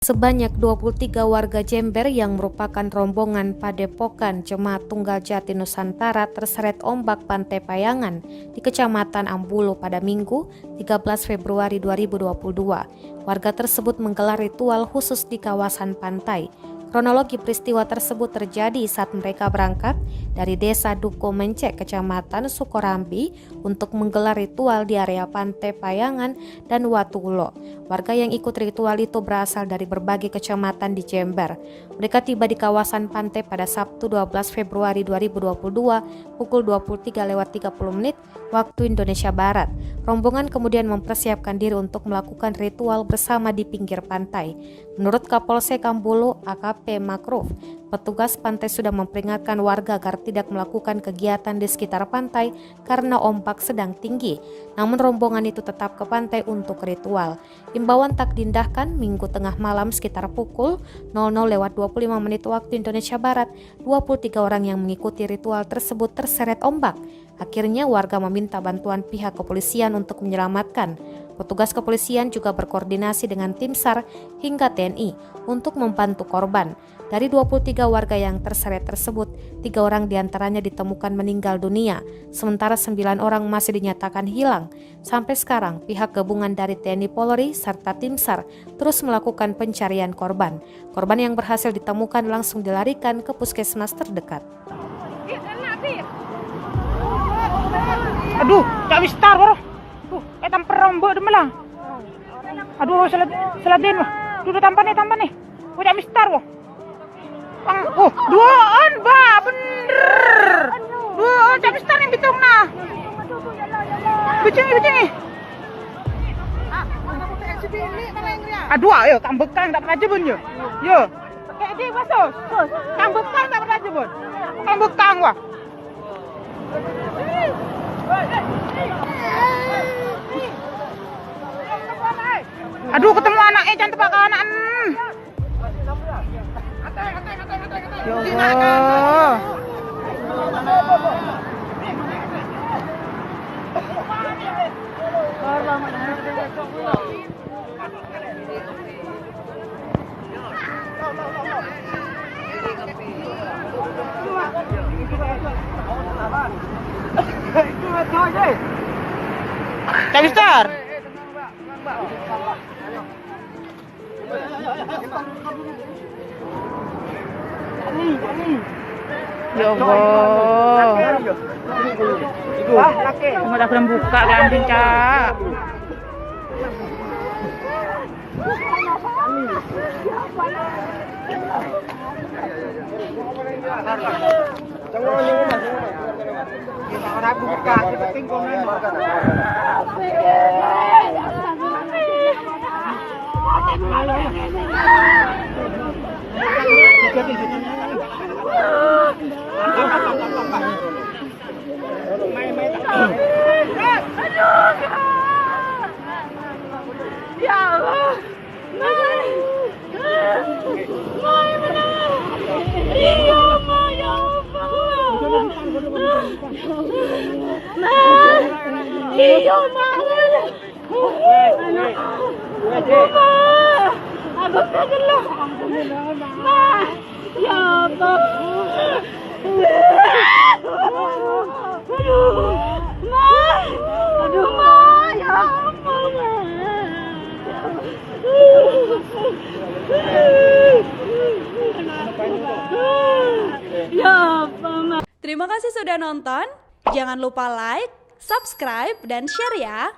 Sebanyak 23 warga Jember yang merupakan rombongan Padepokan Jemaat Tunggal Jati Nusantara terseret ombak Pantai Payangan di Kecamatan Ambulo pada Minggu 13 Februari 2022. Warga tersebut menggelar ritual khusus di kawasan pantai. Kronologi peristiwa tersebut terjadi saat mereka berangkat dari Desa Duko Mencek, Kecamatan Sukorambi untuk menggelar ritual di area Pantai Payangan dan Watulo. Warga yang ikut ritual itu berasal dari berbagai kecamatan di Jember. Mereka tiba di kawasan pantai pada Sabtu 12 Februari 2022 pukul 23.30 waktu Indonesia Barat. Rombongan kemudian mempersiapkan diri untuk melakukan ritual bersama di pinggir pantai. Menurut Kapolsek Ambulo AKP Makruf, petugas pantai sudah memperingatkan warga agar tidak melakukan kegiatan di sekitar pantai karena ombak sedang tinggi. Namun rombongan itu tetap ke pantai untuk ritual. Imbauan tak diindahkan. Minggu tengah malam sekitar pukul 00.25 waktu Indonesia Barat, 23 orang yang mengikuti ritual tersebut terseret ombak. Akhirnya warga meminta bantuan pihak kepolisian untuk menyelamatkan. Petugas kepolisian juga berkoordinasi dengan tim SAR hingga TNI untuk membantu korban. Dari 23 warga yang terseret tersebut, 3 orang diantaranya ditemukan meninggal dunia, sementara 9 orang masih dinyatakan hilang. Sampai sekarang, pihak gabungan dari TNI Polri serta tim SAR terus melakukan pencarian korban. Korban yang berhasil ditemukan langsung dilarikan ke puskesmas terdekat. Aduh, tak wistar bro. Tampar rombok demelah. Aduh, seladin wah. Duh, tampan nih. Tak wistar wah. Duaan ba, bener. Duh, tak wistar yang bitung nah. Bicingi. Aduh, ayo kambekang tak pernah jebun yo. Yo. Kayak dia basos. Kambekang tak pernah jebun. Kambekang wah. Aduh, ketemu anaknya jangan tebak anak. Ya Allah. Tak besar. Ya Allah. Tunggu dah belum buka gambling, Cak. Ya Allah. Terima kasih sudah nonton. Jangan lupa like, subscribe, dan share ya.